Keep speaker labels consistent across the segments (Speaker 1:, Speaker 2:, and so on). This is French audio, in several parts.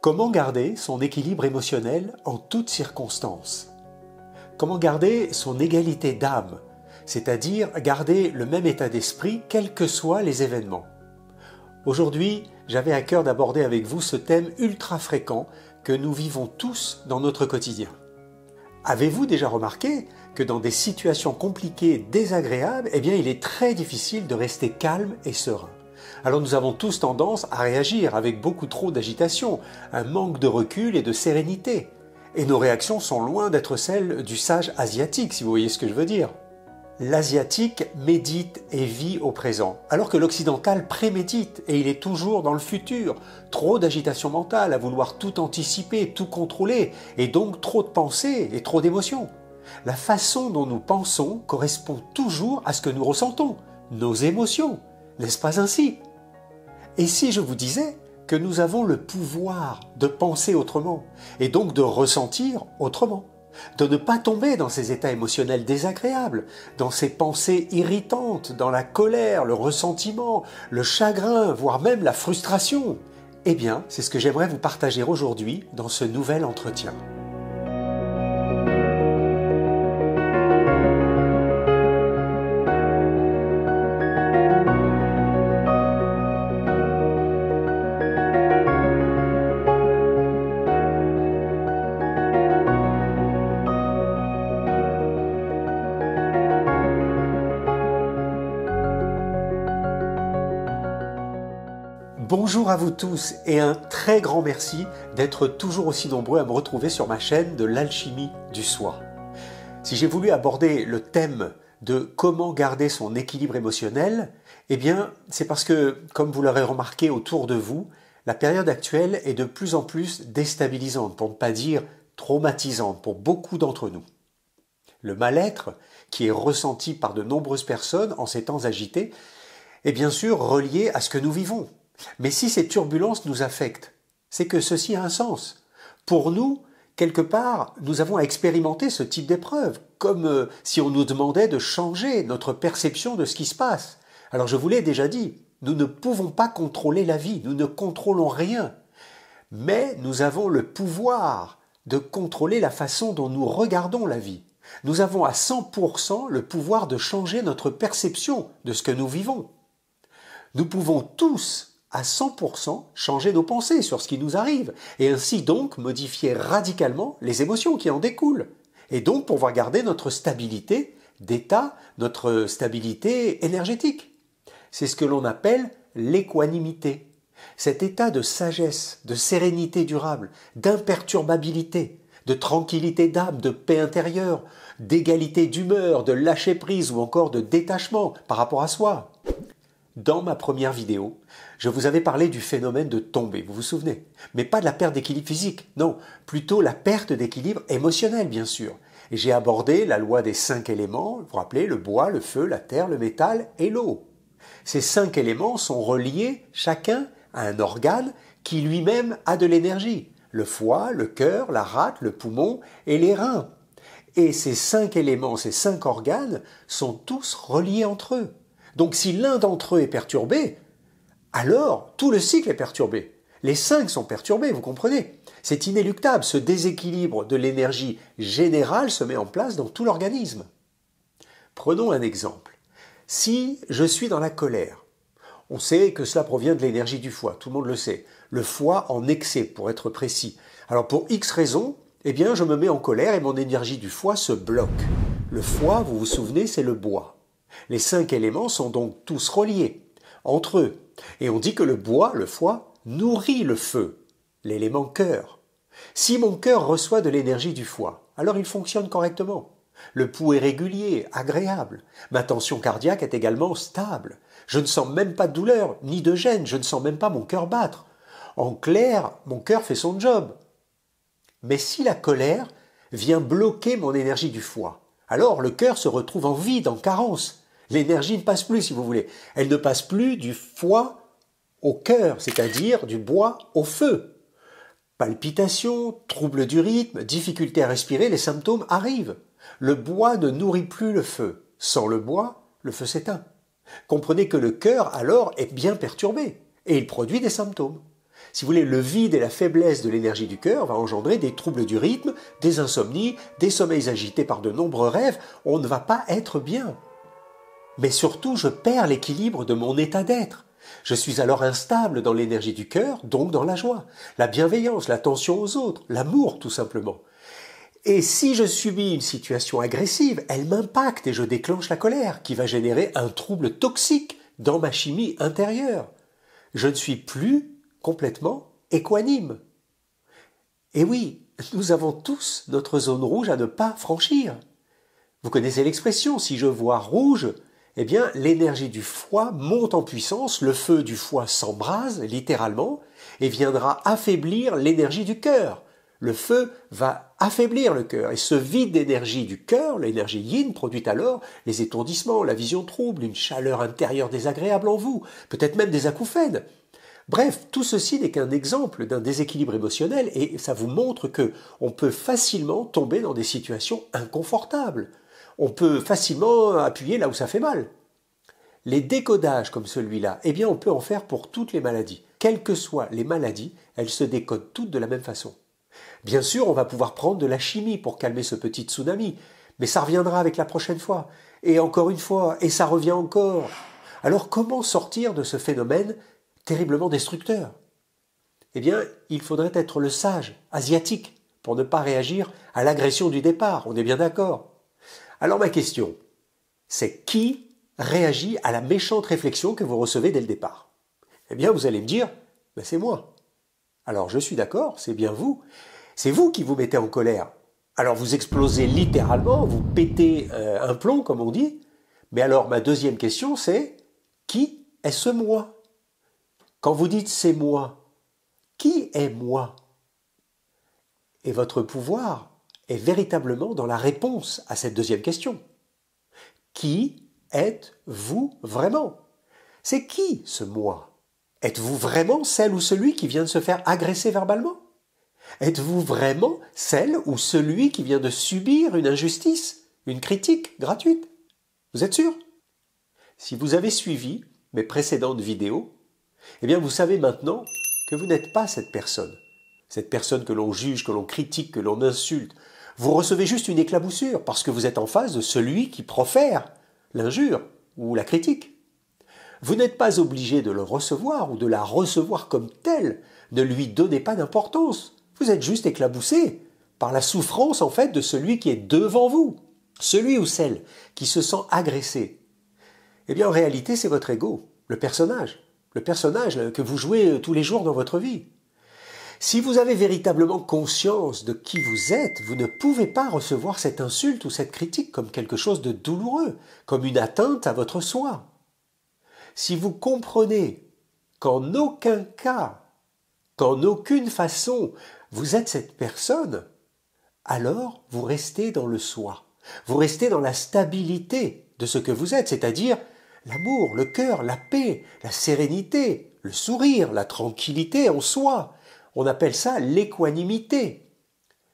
Speaker 1: Comment garder son équilibre émotionnel en toutes circonstances? Comment garder son égalité d'âme, c'est-à-dire garder le même état d'esprit quels que soient les événements? Aujourd'hui, j'avais à cœur d'aborder avec vous ce thème ultra fréquent que nous vivons tous dans notre quotidien. Avez-vous déjà remarqué que dans des situations compliquées, désagréables, il est très difficile de rester calme et serein? Alors nous avons tous tendance à réagir avec beaucoup trop d'agitation, un manque de recul et de sérénité. Et nos réactions sont loin d'être celles du sage asiatique, si vous voyez ce que je veux dire. L'asiatique médite et vit au présent, alors que l'occidental prémédite et il est toujours dans le futur. Trop d'agitation mentale, à vouloir tout anticiper, tout contrôler, et donc trop de pensées et trop d'émotions. La façon dont nous pensons correspond toujours à ce que nous ressentons, nos émotions, n'est-ce pas ainsi? Et si je vous disais que nous avons le pouvoir de penser autrement, et donc de ressentir autrement, de ne pas tomber dans ces états émotionnels désagréables, dans ces pensées irritantes, dans la colère, le ressentiment, le chagrin, voire même la frustration? Eh bien, c'est ce que j'aimerais vous partager aujourd'hui dans ce nouvel entretien. Bonjour à vous tous et un très grand merci d'être toujours aussi nombreux à me retrouver sur ma chaîne de l'alchimie du soi. Si j'ai voulu aborder le thème de comment garder son équilibre émotionnel, c'est parce que, comme vous l'aurez remarqué autour de vous, la période actuelle est de plus en plus déstabilisante, pour ne pas dire traumatisante pour beaucoup d'entre nous. Le mal-être, qui est ressenti par de nombreuses personnes en ces temps agités, est bien sûr relié à ce que nous vivons. Mais si ces turbulences nous affectent, c'est que ceci a un sens. Pour nous, quelque part, nous avons à expérimenter ce type d'épreuve, comme si on nous demandait de changer notre perception de ce qui se passe. Alors je vous l'ai déjà dit, nous ne pouvons pas contrôler la vie, nous ne contrôlons rien. Mais nous avons le pouvoir de contrôler la façon dont nous regardons la vie. Nous avons à 100% le pouvoir de changer notre perception de ce que nous vivons. Nous pouvons tous à 100% changer nos pensées sur ce qui nous arrive et ainsi donc modifier radicalement les émotions qui en découlent et donc pouvoir garder notre stabilité d'état, notre stabilité énergétique. C'est ce que l'on appelle l'équanimité, cet état de sagesse, de sérénité durable, d'imperturbabilité, de tranquillité d'âme, de paix intérieure, d'égalité d'humeur, de lâcher prise ou encore de détachement par rapport à soi. Dans ma première vidéo, je vous avais parlé du phénomène de tomber, vous vous souvenez? Mais pas de la perte d'équilibre physique, non, plutôt la perte d'équilibre émotionnel, bien sûr. Et j'ai abordé la loi des 5 éléments, vous vous rappelez, le bois, le feu, la terre, le métal et l'eau. Ces 5 éléments sont reliés chacun à un organe qui lui-même a de l'énergie. Le foie, le cœur, la rate, le poumon et les reins. Et ces 5 éléments, ces 5 organes sont tous reliés entre eux. Donc si l'un d'entre eux est perturbé, alors tout le cycle est perturbé. Les 5 sont perturbés, vous comprenez? C'est inéluctable, ce déséquilibre de l'énergie générale se met en place dans tout l'organisme. Prenons un exemple. Si je suis dans la colère, on sait que cela provient de l'énergie du foie, tout le monde le sait. Le foie en excès, pour être précis. Alors pour X raisons, je me mets en colère et mon énergie du foie se bloque. Le foie, vous vous souvenez, c'est le bois. Les 5 éléments sont donc tous reliés entre eux. Et on dit que le bois, le foie, nourrit le feu, l'élément cœur. Si mon cœur reçoit de l'énergie du foie, alors il fonctionne correctement. Le pouls est régulier, agréable. Ma tension cardiaque est également stable. Je ne sens même pas de douleur, ni de gêne, je ne sens même pas mon cœur battre. En clair, mon cœur fait son job. Mais si la colère vient bloquer mon énergie du foie, alors le cœur se retrouve en vide, en carence. L'énergie ne passe plus, si vous voulez. Elle ne passe plus du foie au cœur, c'est-à-dire du bois au feu. Palpitations, troubles du rythme, difficulté à respirer, les symptômes arrivent. Le bois ne nourrit plus le feu. Sans le bois, le feu s'éteint. Comprenez que le cœur, alors, est bien perturbé et il produit des symptômes. Si vous voulez, le vide et la faiblesse de l'énergie du cœur va engendrer des troubles du rythme, des insomnies, des sommeils agités par de nombreux rêves. On ne va pas être bien. Mais surtout, je perds l'équilibre de mon état d'être. Je suis alors instable dans l'énergie du cœur, donc dans la joie, la bienveillance, l'attention aux autres, l'amour tout simplement. Et si je subis une situation agressive, elle m'impacte et je déclenche la colère, qui va générer un trouble toxique dans ma chimie intérieure. Je ne suis plus complètement équanime. Et oui, nous avons tous notre zone rouge à ne pas franchir. Vous connaissez l'expression, si je vois rouge, eh bien l'énergie du foie monte en puissance, le feu du foie s'embrase littéralement et viendra affaiblir l'énergie du cœur. Le feu va affaiblir le cœur et ce vide d'énergie du cœur, l'énergie yin, produit alors les étourdissements, la vision trouble, une chaleur intérieure désagréable en vous, peut-être même des acouphènes. Bref, tout ceci n'est qu'un exemple d'un déséquilibre émotionnel et ça vous montre que on peut facilement tomber dans des situations inconfortables. On peut facilement appuyer là où ça fait mal. Les décodages comme celui-là, eh bien on peut en faire pour toutes les maladies. Quelles que soient les maladies, elles se décodent toutes de la même façon. Bien sûr, on va pouvoir prendre de la chimie pour calmer ce petit tsunami, mais ça reviendra avec la prochaine fois, et encore une fois, et ça revient encore. Alors comment sortir de ce phénomène terriblement destructeur? Eh bien, il faudrait être le sage, asiatique, pour ne pas réagir à l'agression du départ, on est bien d'accord. Alors ma question, c'est qui réagit à la méchante réflexion que vous recevez dès le départ? Eh bien, vous allez me dire, ben c'est moi. Alors je suis d'accord, c'est bien vous. C'est vous qui vous mettez en colère. Alors vous explosez littéralement, vous pétez un plomb comme on dit. Mais alors ma deuxième question c'est, qui est ce moi? Quand vous dites c'est moi, qui est moi? Et votre pouvoir est véritablement dans la réponse à cette deuxième question. Qui êtes-vous vraiment? C'est qui ce moi? Êtes-vous vraiment celle ou celui qui vient de se faire agresser verbalement? Êtes-vous vraiment celle ou celui qui vient de subir une injustice, une critique gratuite? Vous êtes sûr? Si vous avez suivi mes précédentes vidéos, eh bien vous savez maintenant que vous n'êtes pas cette personne que l'on juge, que l'on critique, que l'on insulte. Vous recevez juste une éclaboussure parce que vous êtes en face de celui qui profère l'injure ou la critique. Vous n'êtes pas obligé de le recevoir ou de la recevoir comme telle. Ne lui donnez pas d'importance. Vous êtes juste éclaboussé par la souffrance en fait de celui qui est devant vous. Celui ou celle qui se sent agressé. Eh bien en réalité c'est votre ego, le personnage que vous jouez tous les jours dans votre vie. Si vous avez véritablement conscience de qui vous êtes, vous ne pouvez pas recevoir cette insulte ou cette critique comme quelque chose de douloureux, comme une atteinte à votre soi. Si vous comprenez qu'en aucun cas, qu'en aucune façon, vous êtes cette personne, alors vous restez dans le soi. Vous restez dans la stabilité de ce que vous êtes, c'est-à-dire l'amour, le cœur, la paix, la sérénité, le sourire, la tranquillité en soi. On appelle ça l'équanimité.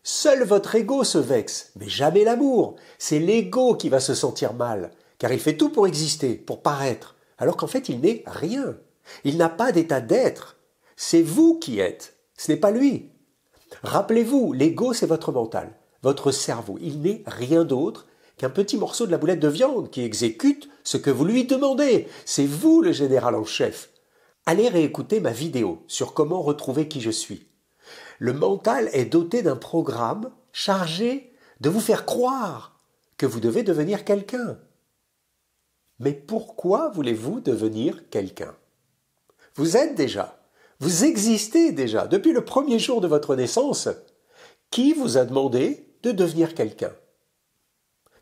Speaker 1: Seul votre ego se vexe, mais jamais l'amour. C'est l'ego qui va se sentir mal, car il fait tout pour exister, pour paraître, alors qu'en fait il n'est rien. Il n'a pas d'état d'être. C'est vous qui êtes, ce n'est pas lui. Rappelez-vous, l'ego c'est votre mental, votre cerveau. Il n'est rien d'autre qu'un petit morceau de la boulette de viande qui exécute ce que vous lui demandez. C'est vous le général en chef. Allez réécouter ma vidéo sur comment retrouver qui je suis. Le mental est doté d'un programme chargé de vous faire croire que vous devez devenir quelqu'un. Mais pourquoi voulez-vous devenir quelqu'un? Vous êtes déjà, vous existez déjà depuis le premier jour de votre naissance. Qui vous a demandé de devenir quelqu'un?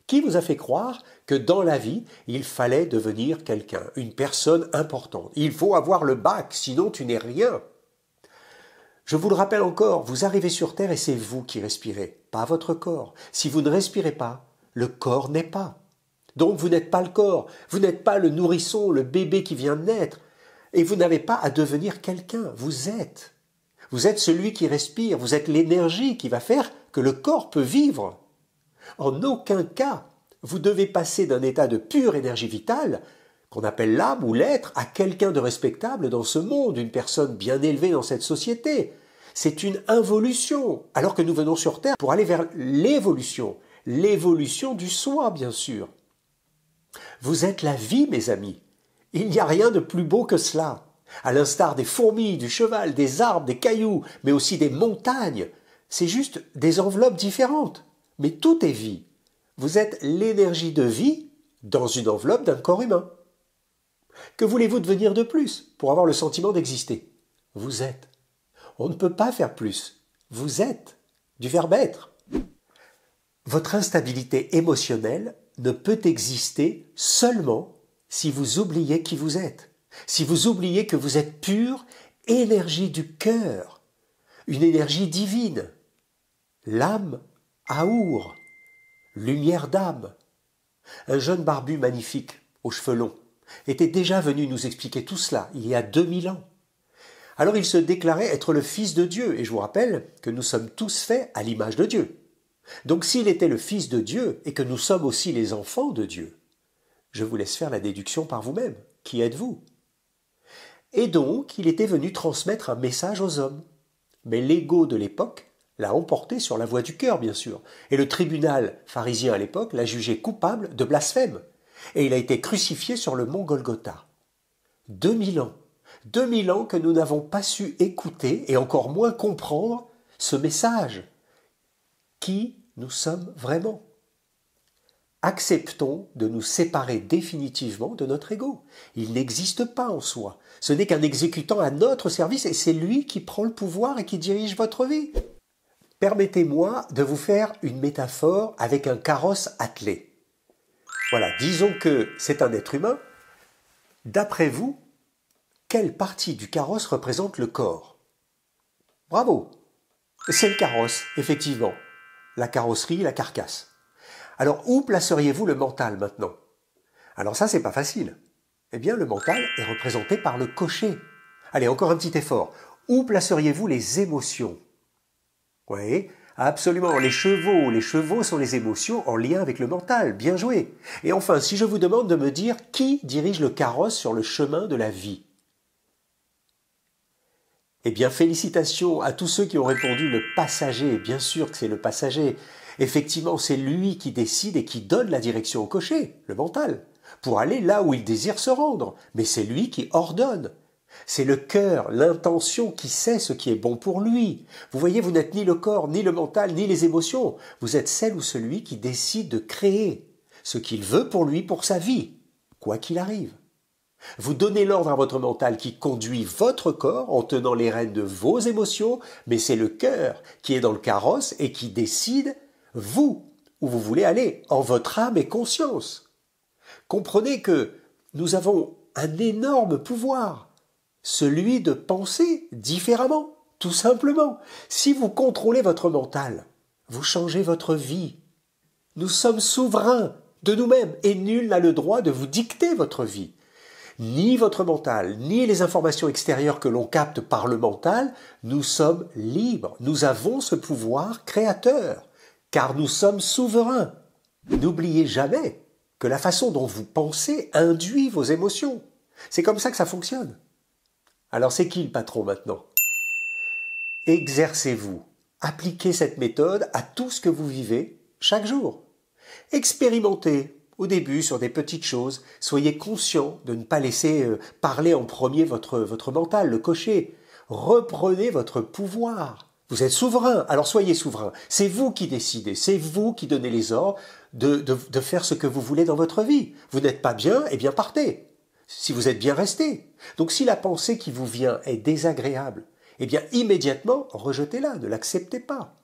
Speaker 1: Qui vous a fait croire que dans la vie, il fallait devenir quelqu'un, une personne importante? Il faut avoir le bac, sinon tu n'es rien. Je vous le rappelle encore, vous arrivez sur Terre et c'est vous qui respirez, pas votre corps. Si vous ne respirez pas, le corps n'est pas. Donc vous n'êtes pas le corps, vous n'êtes pas le nourrisson, le bébé qui vient de naître. Et vous n'avez pas à devenir quelqu'un, vous êtes. Vous êtes celui qui respire, vous êtes l'énergie qui va faire que le corps peut vivre. En aucun cas, vous devez passer d'un état de pure énergie vitale, qu'on appelle l'âme ou l'être, à quelqu'un de respectable dans ce monde, une personne bien élevée dans cette société. C'est une involution, alors que nous venons sur Terre pour aller vers l'évolution du soi, bien sûr. Vous êtes la vie, mes amis. Il n'y a rien de plus beau que cela. À l'instar des fourmis, du cheval, des arbres, des cailloux, mais aussi des montagnes. C'est juste des enveloppes différentes. Mais tout est vie. Vous êtes l'énergie de vie dans une enveloppe d'un corps humain. Que voulez-vous devenir de plus pour avoir le sentiment d'exister? Vous êtes. On ne peut pas faire plus. Vous êtes. Du verbe être. Votre instabilité émotionnelle ne peut exister seulement si vous oubliez qui vous êtes. Si vous oubliez que vous êtes pure énergie du cœur, une énergie divine, l'âme Aour, lumière d'âme. Un jeune barbu magnifique, aux cheveux longs, était déjà venu nous expliquer tout cela il y a 2000 ans. Alors il se déclarait être le Fils de Dieu, et je vous rappelle que nous sommes tous faits à l'image de Dieu. Donc s'il était le Fils de Dieu, et que nous sommes aussi les enfants de Dieu, je vous laisse faire la déduction par vous-même. Qui êtes-vous? Et donc, il était venu transmettre un message aux hommes. Mais l'ego de l'époque l'a emporté sur la voie du cœur, bien sûr. Et le tribunal pharisien à l'époque l'a jugé coupable de blasphème. Et il a été crucifié sur le mont Golgotha. 2000 ans. 2000 ans que nous n'avons pas su écouter et encore moins comprendre ce message. Qui nous sommes vraiment? Acceptons de nous séparer définitivement de notre ego. Il n'existe pas en soi. Ce n'est qu'un exécutant à notre service et c'est lui qui prend le pouvoir et qui dirige votre vie. Permettez-moi de vous faire une métaphore avec un carrosse attelé. Voilà, disons que c'est un être humain. D'après vous, quelle partie du carrosse représente le corps? Bravo! C'est le carrosse, effectivement. La carrosserie, la carcasse. Alors, où placeriez-vous le mental maintenant? Alors ça, c'est pas facile. Eh bien, le mental est représenté par le cocher. Allez, encore un petit effort. Où placeriez-vous les émotions? Oui, absolument. Les chevaux sont les émotions en lien avec le mental. Bien joué. Et enfin, si je vous demande de me dire qui dirige le carrosse sur le chemin de la vie? Eh bien, félicitations à tous ceux qui ont répondu le passager. Bien sûr que c'est le passager. Effectivement, c'est lui qui décide et qui donne la direction au cocher, le mental, pour aller là où il désire se rendre. Mais c'est lui qui ordonne. C'est le cœur, l'intention qui sait ce qui est bon pour lui. Vous voyez, vous n'êtes ni le corps, ni le mental, ni les émotions. Vous êtes celle ou celui qui décide de créer ce qu'il veut pour lui, pour sa vie, quoi qu'il arrive. Vous donnez l'ordre à votre mental qui conduit votre corps en tenant les rênes de vos émotions, mais c'est le cœur qui est dans le carrosse et qui décide, vous, où vous voulez aller, en votre âme et conscience. Comprenez que nous avons un énorme pouvoir, celui de penser différemment, tout simplement. Si vous contrôlez votre mental, vous changez votre vie. Nous sommes souverains de nous-mêmes et nul n'a le droit de vous dicter votre vie. Ni votre mental, ni les informations extérieures que l'on capte par le mental, nous sommes libres. Nous avons ce pouvoir créateur, car nous sommes souverains. N'oubliez jamais que la façon dont vous pensez induit vos émotions. C'est comme ça que ça fonctionne. Alors c'est qui le patron maintenant? Exercez-vous. Appliquez cette méthode à tout ce que vous vivez chaque jour. Expérimentez. Au début, sur des petites choses, soyez conscient de ne pas laisser parler en premier votre mental, le cocher. Reprenez votre pouvoir. Vous êtes souverain, alors soyez souverain. C'est vous qui décidez, c'est vous qui donnez les ordres de faire ce que vous voulez dans votre vie. Vous n'êtes pas bien, eh bien partez. Si vous êtes bien, restez. Donc si la pensée qui vous vient est désagréable, eh bien immédiatement, rejetez-la, ne l'acceptez pas.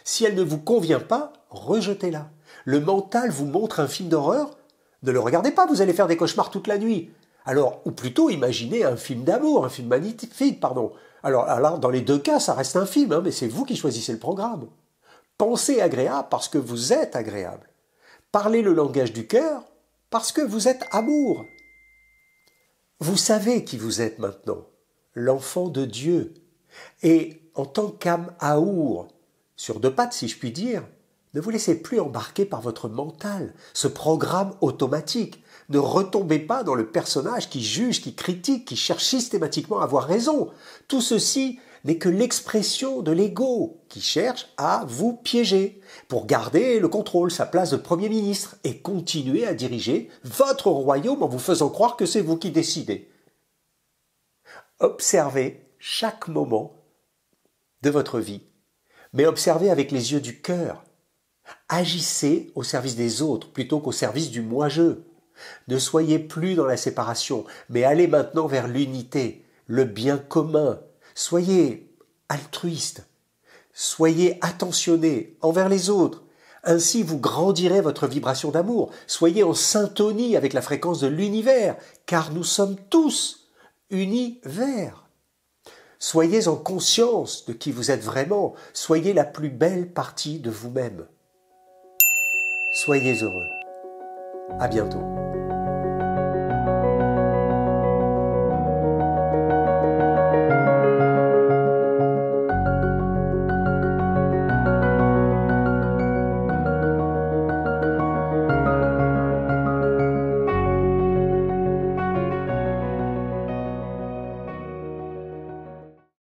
Speaker 1: Si elle ne vous convient pas, rejetez-la. Le mental vous montre un film d'horreur, ne le regardez pas, vous allez faire des cauchemars toute la nuit. Alors, ou plutôt imaginez un film d'amour, un film magnifique, pardon. Alors, dans les deux cas, ça reste un film, mais c'est vous qui choisissez le programme. Pensez agréable parce que vous êtes agréable. Parlez le langage du cœur parce que vous êtes amour. Vous savez qui vous êtes maintenant, l'enfant de Dieu. Et en tant qu'âme Aour, sur deux pattes si je puis dire, ne vous laissez plus embarquer par votre mental, ce programme automatique. Ne retombez pas dans le personnage qui juge, qui critique, qui cherche systématiquement à avoir raison. Tout ceci n'est que l'expression de l'ego qui cherche à vous piéger pour garder le contrôle, sa place de Premier ministre et continuer à diriger votre royaume en vous faisant croire que c'est vous qui décidez. Observez chaque moment de votre vie, mais observez avec les yeux du cœur. Agissez au service des autres plutôt qu'au service du moi-je. Ne soyez plus dans la séparation, mais allez maintenant vers l'unité, le bien commun. Soyez altruiste, soyez attentionné envers les autres. Ainsi, vous grandirez votre vibration d'amour. Soyez en syntonie avec la fréquence de l'univers, car nous sommes tous univers. Soyez en conscience de qui vous êtes vraiment. Soyez la plus belle partie de vous-même. Soyez heureux. À bientôt.